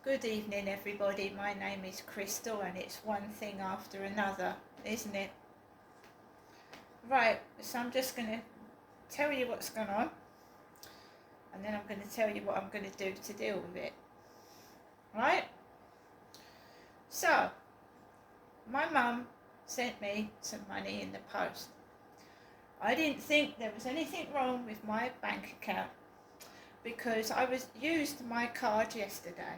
Good evening, everybody. My name is Crystal, and it's one thing after another, isn't it? Right, so I'm just going to tell you what's going on, and then I'm going to tell you what I'm going to do to deal with it. Right? So, my mum sent me some money in the post. I didn't think there was anything wrong with my bank account because I used my card yesterday.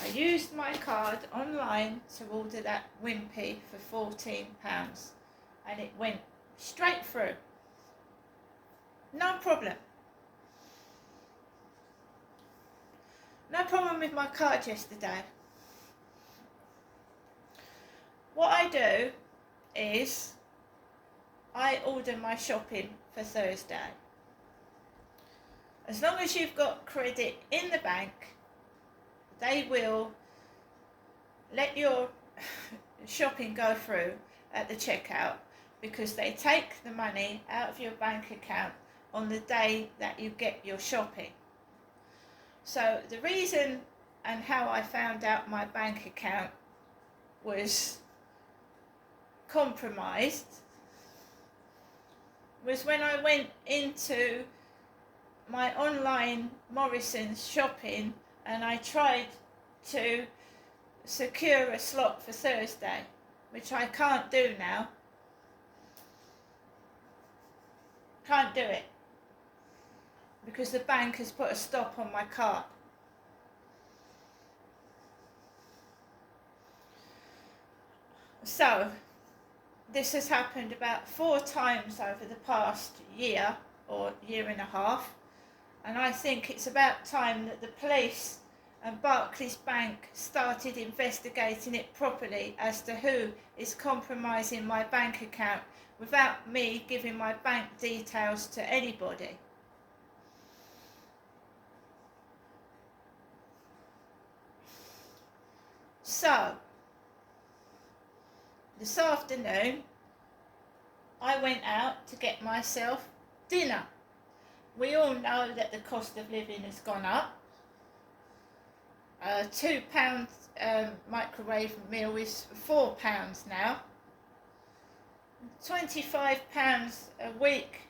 I used my card online to order that Wimpy for £14 and it went straight through. No problem. No problem with my card yesterday. What I do is I order my shopping for Thursday. As long as you've got credit in the bank, they will let your shopping go through at the checkout because they take the money out of your bank account on the day that you get your shopping. So the reason and how I found out my bank account was compromised was when I went into my online Morrison's shopping and I tried to secure a slot for Thursday, which I can't do now. Can't do it because the bank has put a stop on my card. So this has happened about 4 times over the past year or year and a half, and I think it's about time that the police and Barclays Bank started investigating it properly as to who is compromising my bank account without me giving my bank details to anybody. So, this afternoon, I went out to get myself dinner. We all know that the cost of living has gone up. £2 microwave meal is £4 now. £25 a week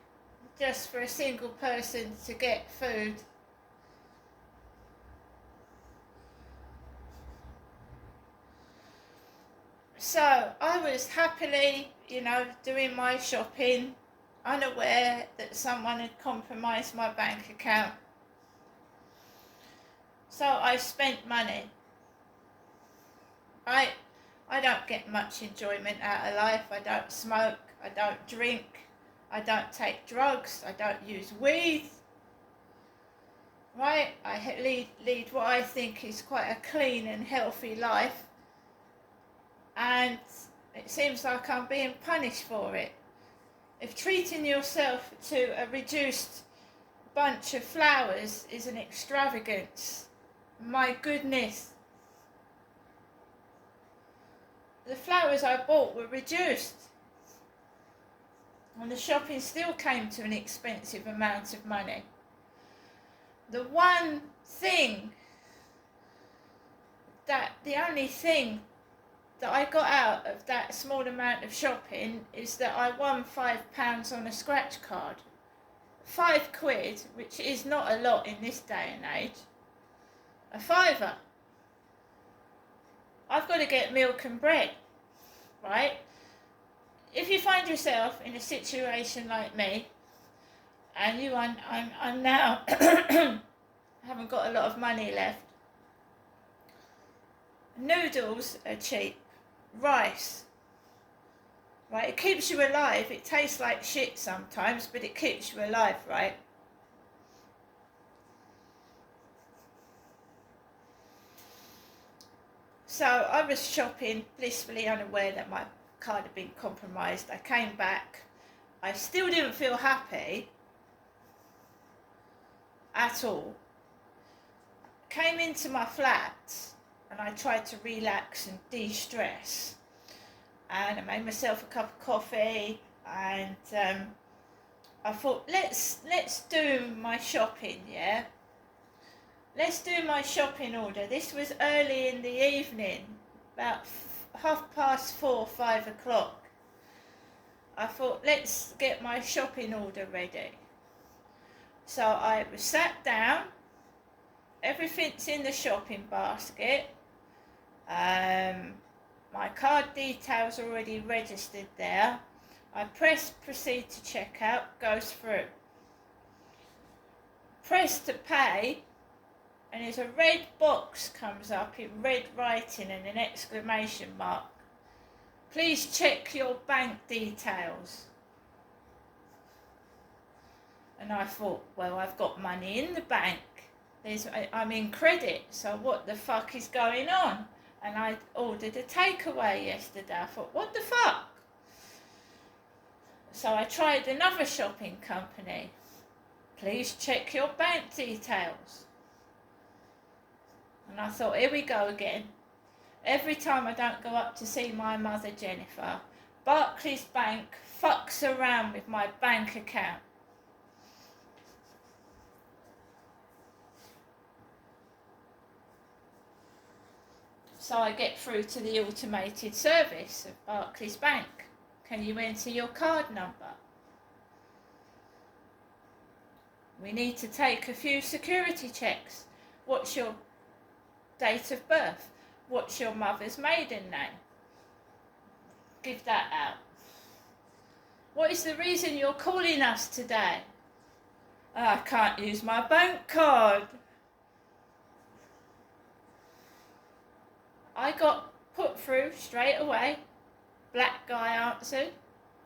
just for a single person to get food. So I was happily, doing my shopping, unaware that someone had compromised my bank account. So I spent money. I don't get much enjoyment out of life. I don't smoke, I don't drink, I don't take drugs, I don't use weed. Right? I lead what I think is quite a clean and healthy life. And it seems like I'm being punished for it. If treating yourself to a reduced bunch of flowers is an extravagance, my goodness. The flowers I bought were reduced, and the shopping still came to an expensive amount of money. The only thing that I got out of that small amount of shopping is that I won £5 on a scratch card. £5, which is not a lot in this day and age. A fiver. I've got to get milk and bread, right? If you find yourself in a situation like me, and I'm now haven't got a lot of money left, noodles are cheap. Rice, right? It keeps you alive. It tastes like shit sometimes, but it keeps you alive, right? So I was shopping, blissfully unaware that my card had been compromised. I came back. I still didn't feel happy at all. Came into my flat and I tried to relax and de-stress, and I made myself a cup of coffee, and I thought, let's do my shopping, yeah? let's do my shopping order. This was early in the evening, about 4:30, 5 o'clock. I thought, let's get my shopping order ready. So I was sat down, everything's in the shopping basket. My card details already registered there. I press proceed to checkout, goes through. Press to pay, and there's a red box comes up in red writing and an exclamation mark. Please check your bank details. And I thought, well, I've got money in the bank. I'm in credit, so what the fuck is going on? And I ordered a takeaway yesterday. I thought, what the fuck? So I tried another shopping company. Please check your bank details. And I thought, here we go again. Every time I don't go up to see my mother Jennifer, Barclays Bank fucks around with my bank account. So I get through to the automated service of Barclays Bank. Can you enter your card number? We need to take a few security checks. What's your date of birth? What's your mother's maiden name? Give that out. What is the reason you're calling us today? I can't use my bank card. I got put through straight away. Black guy answered.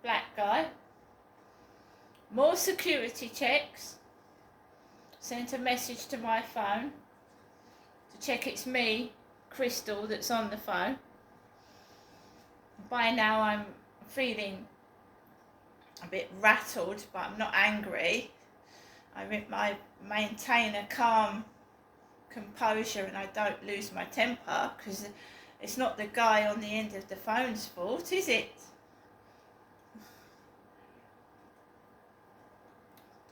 Black guy. More security checks. Sent a message to my phone to check it's me, Crystal, that's on the phone. By now I'm feeling a bit rattled, but I'm not angry. I maintain a calm composure and I don't lose my temper, because it's not the guy on the end of the phone's fault, is it?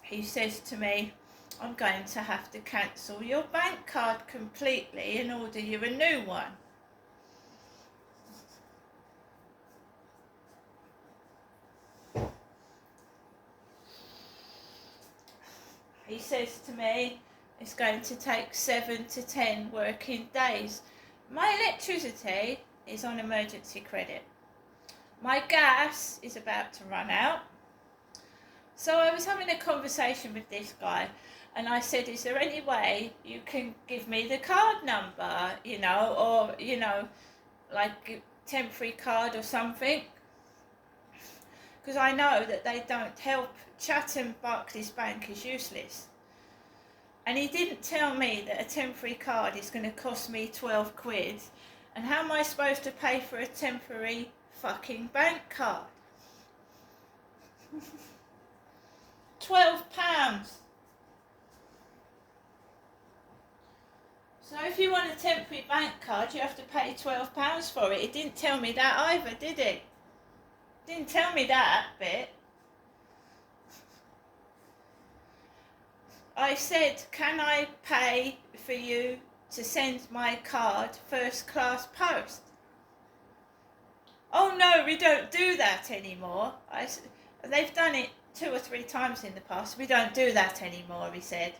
He says to me, I'm going to have to cancel your bank card completely and order you a new one. He says to me, it's going to take 7 to 10 working days. My electricity is on emergency credit. My gas is about to run out. So I was having a conversation with this guy and I said, is there any way you can give me the card number, or, like temporary card or something? Because I know that they don't help. Chatham Barclays Bank is useless. And he didn't tell me that a temporary card is going to cost me 12 quid. And how am I supposed to pay for a temporary fucking bank card? £12. So if you want a temporary bank card, you have to pay £12 for it. It didn't tell me that either, did it? Didn't tell me that bit. I said, can I pay for you to send my card first class post? Oh no, we don't do that anymore. They've done it 2 or 3 times in the past. We don't do that anymore, he said.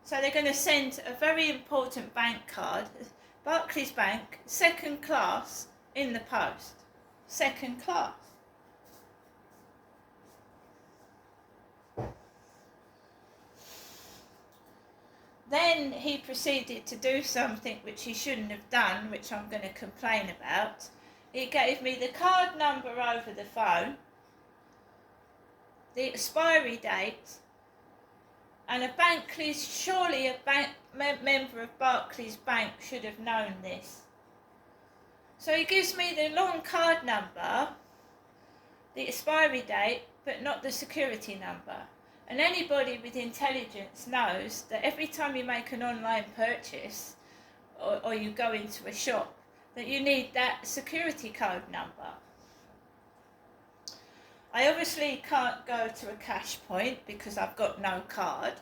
So they're going to send a very important bank card, Barclays Bank, second class, in the post. Second class. Then he proceeded to do something which he shouldn't have done, which I'm going to complain about. He gave me the card number over the phone, the expiry date, and surely a member of Barclays Bank should have known this. So he gives me the long card number, the expiry date, but not the security number. And anybody with intelligence knows that every time you make an online purchase or you go into a shop, that you need that security code number. I obviously can't go to a cash point because I've got no card.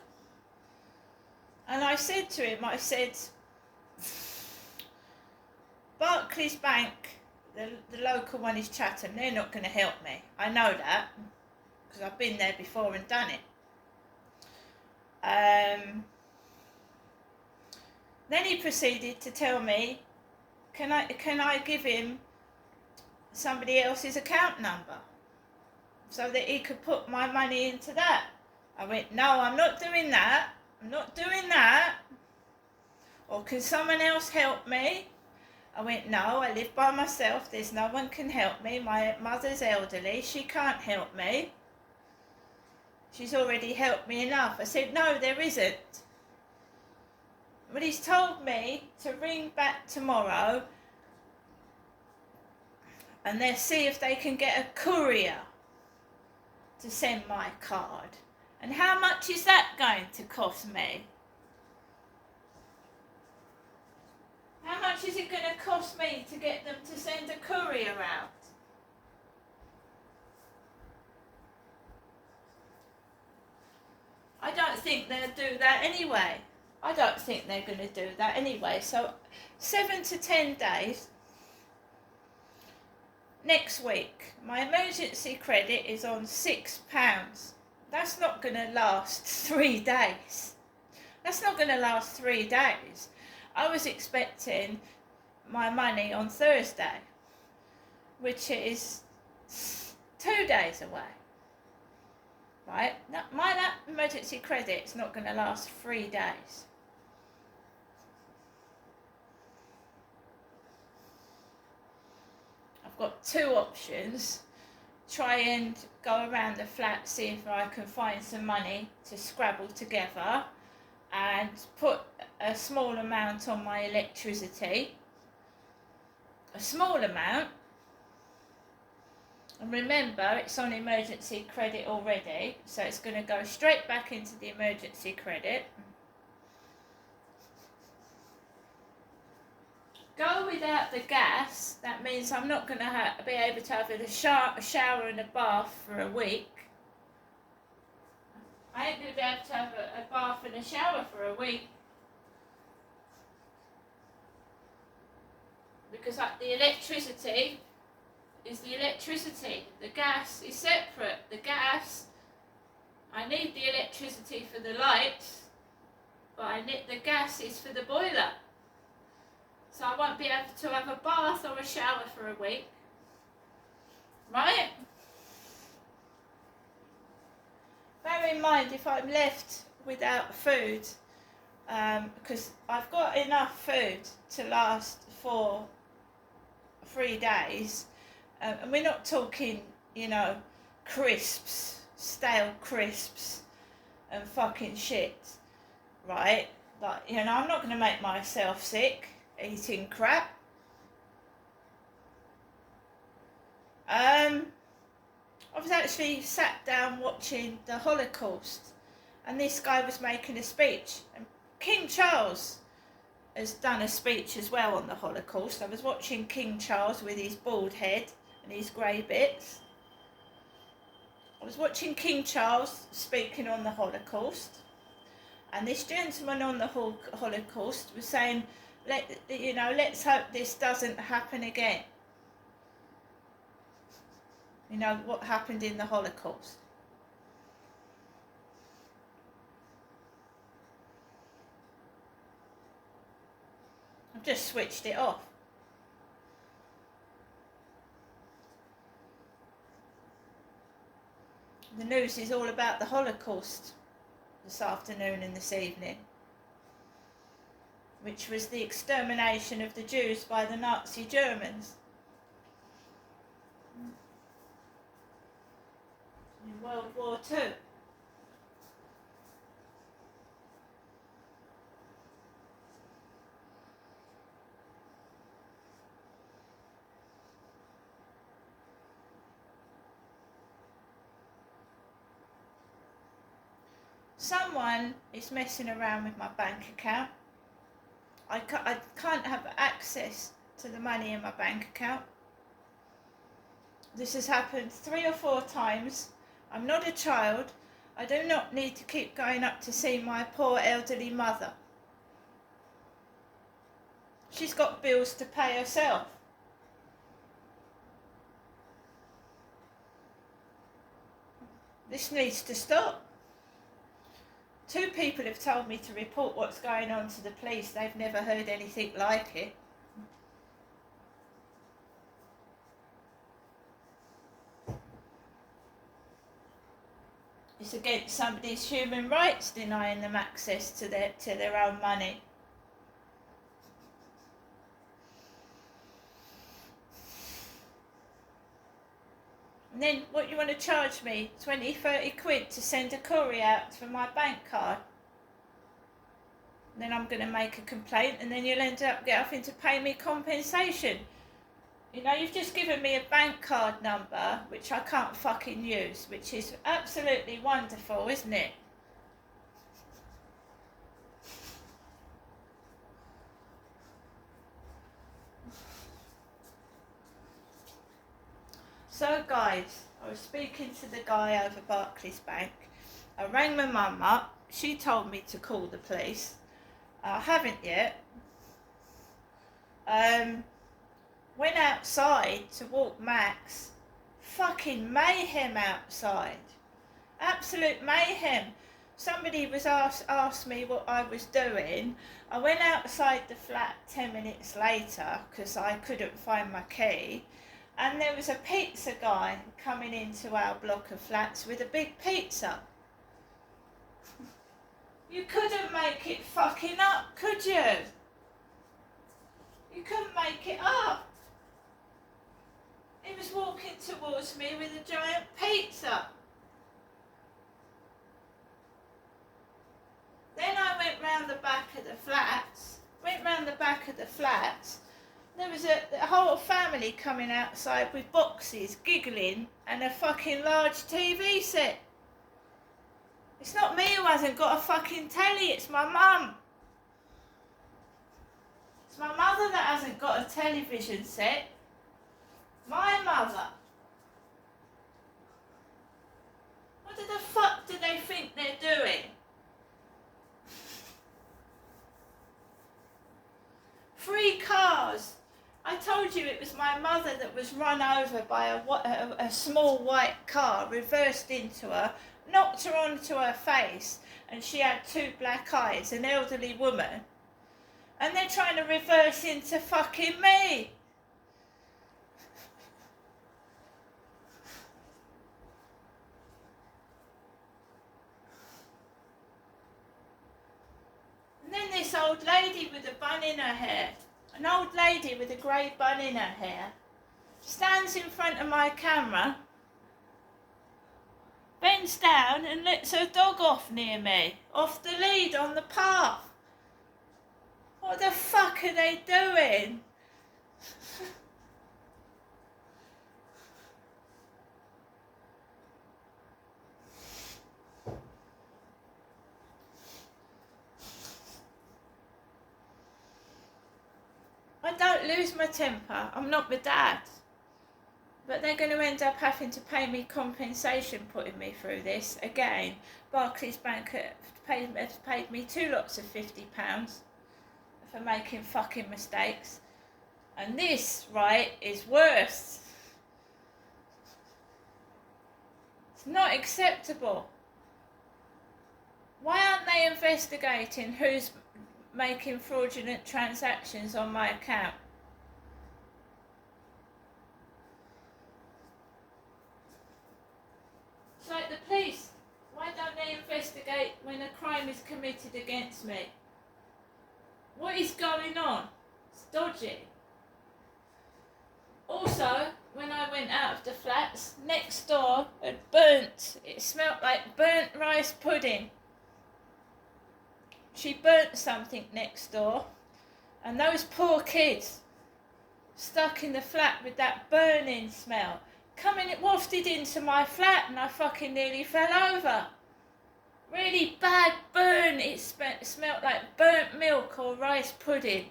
And I said to him, I said, Barclays Bank, the local one is Chatham, they're not going to help me. I know that, because I've been there before and done it. Then he proceeded to tell me, can I give him somebody else's account number so that he could put my money into that? I went, no, I'm not doing that. I'm not doing that. Or can someone else help me? I went, no, I live by myself. There's no one can help me. My mother's elderly. She can't help me. She's already helped me enough. I said, no, there isn't. But he's told me to ring back tomorrow and they'll see if they can get a courier to send my card. And how much is that going to cost me? How much is it going to cost me to get them to send a courier out? I don't think they'll do that anyway. I don't think they're going to do that anyway. So 7 to 10 days. Next week, my emergency credit is on £6. That's not going to last 3 days. That's not going to last 3 days. I was expecting my money on Thursday, which is 2 days away. Right? That emergency credit is not going to last 3 days. I've got two options. Try and go around the flat, see if I can find some money to scrabble together and put a small amount on my electricity. A small amount. And remember, it's on emergency credit already, so it's going to go straight back into the emergency credit. Go without the gas, that means I'm not going to be able to have a shower and a bath for a week. I ain't going to be able to have a bath and a shower for a week. Because the electricity is the electricity. The gas is separate. The gas, I need the electricity for the lights, but the gas is for the boiler. So I won't be able to have a bath or a shower for a week. Right? Bear in mind, if I'm left without food, because I've got enough food to last for 3 days, and we're not talking, crisps, stale crisps and fucking shit, right? Like, I'm not going to make myself sick eating crap. I was actually sat down watching the Holocaust, and this guy was making a speech, and King Charles has done a speech as well on the Holocaust. I was watching King Charles with his bald head and his grey bits. I was watching King Charles speaking on the Holocaust, and this gentleman on the Holocaust was saying, let's hope this doesn't happen again. What happened in the Holocaust. I've just switched it off. The news is all about the Holocaust this afternoon and this evening, which was the extermination of the Jews by the Nazi Germans in World War II. Someone is messing around with my bank account. I can't have access to the money in my bank account. This has happened 3 or 4 times. I'm not a child. I do not need to keep going up to see my poor elderly mother. She's got bills to pay herself. This needs to stop. 2 people have told me to report what's going on to the police. They've never heard anything like it. It's against somebody's human rights, denying them access to their own money. And then what, you want to charge me 20, 30 quid to send a courier out for my bank card? And then I'm going to make a complaint, and then you'll end up having to pay me compensation. You know, you've just given me a bank card number, which I can't fucking use, which is absolutely wonderful, isn't it? So guys, I was speaking to the guy over Barclays Bank. I rang my mum up. She told me to call the police. I haven't yet. Went outside to walk Max. Fucking mayhem outside. Absolute mayhem. Somebody was asked me what I was doing. I went outside the flat 10 minutes later because I couldn't find my key. And there was a pizza guy coming into our block of flats with a big pizza. You couldn't make it fucking up, could you? You couldn't make it up. He was walking towards me with a giant pizza. Then I went round the back of the flats. There was a whole family coming outside with boxes, giggling, and a fucking large TV set. It's not me who hasn't got a fucking telly, it's my mum. It's my mother that hasn't got a television set. My mother. What the fuck do they think they're doing? Free cars. I told you it was my mother that was run over by a small white car, reversed into her, knocked her onto her face, and she had 2 black eyes, an elderly woman. And they're trying to reverse into fucking me. And then this old lady with a bun in her hair, an old lady with a grey bun in her hair, stands in front of my camera, bends down and lets her dog off near me, off the lead on the path. What the fuck are they doing? I don't lose my temper. I'm not my dad. But they're going to end up having to pay me compensation putting me through this again. Barclays Bank has paid me 2 lots of £50 for making fucking mistakes. And this, right, is worse. It's not acceptable. Why aren't they investigating who's making fraudulent transactions on my account? It's like the police. Why don't they investigate when a crime is committed against me? What is going on? It's dodgy. Also, when I went out of the flats, next door had burnt. It smelt like burnt rice pudding. She burnt something next door, and those poor kids stuck in the flat with that burning smell it wafted into my flat, and I fucking nearly fell over. Really bad burn. It smelt like burnt milk or rice pudding.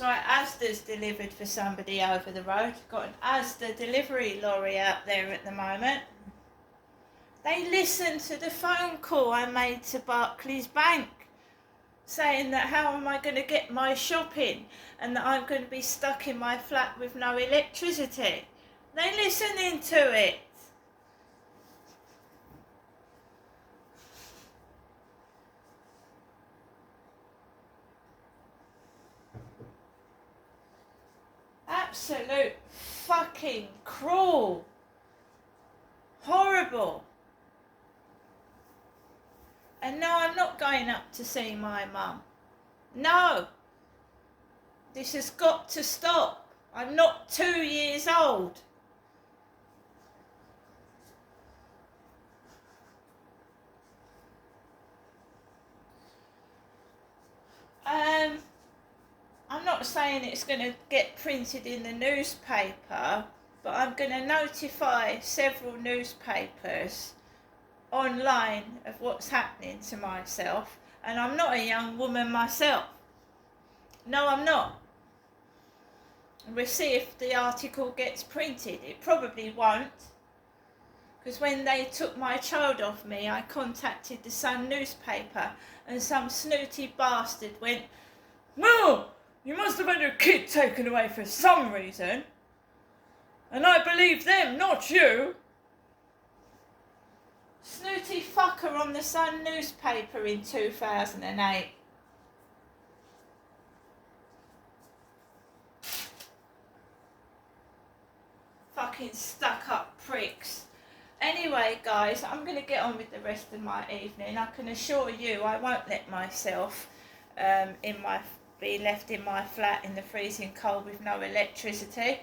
So Asda's delivered for somebody over the road. Got an Asda delivery lorry out there at the moment. They listened to the phone call I made to Barclays Bank saying that how am I going to get my shopping and that I'm going to be stuck in my flat with no electricity. They listening to it. Absolute fucking cruel. Horrible. And no, I'm not going up to see my mum. No. This has got to stop. I'm not 2 years old. I'm not saying it's going to get printed in the newspaper, but I'm going to notify several newspapers online of what's happening to myself. And I'm not a young woman myself. No, I'm not. We'll see if the article gets printed. It probably won't. Because when they took my child off me, I contacted the Sun newspaper and some snooty bastard went, "Well, you must have had your kid taken away for some reason. And I believe them, not you." Snooty fucker on the Sun newspaper in 2008. Fucking stuck up pricks. Anyway, guys, I'm going to get on with the rest of my evening. I can assure you I won't let myself be left in my flat in the freezing cold with no electricity.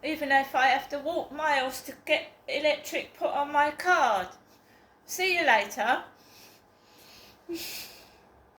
Even if I have to walk miles to get electric put on my card. See you later.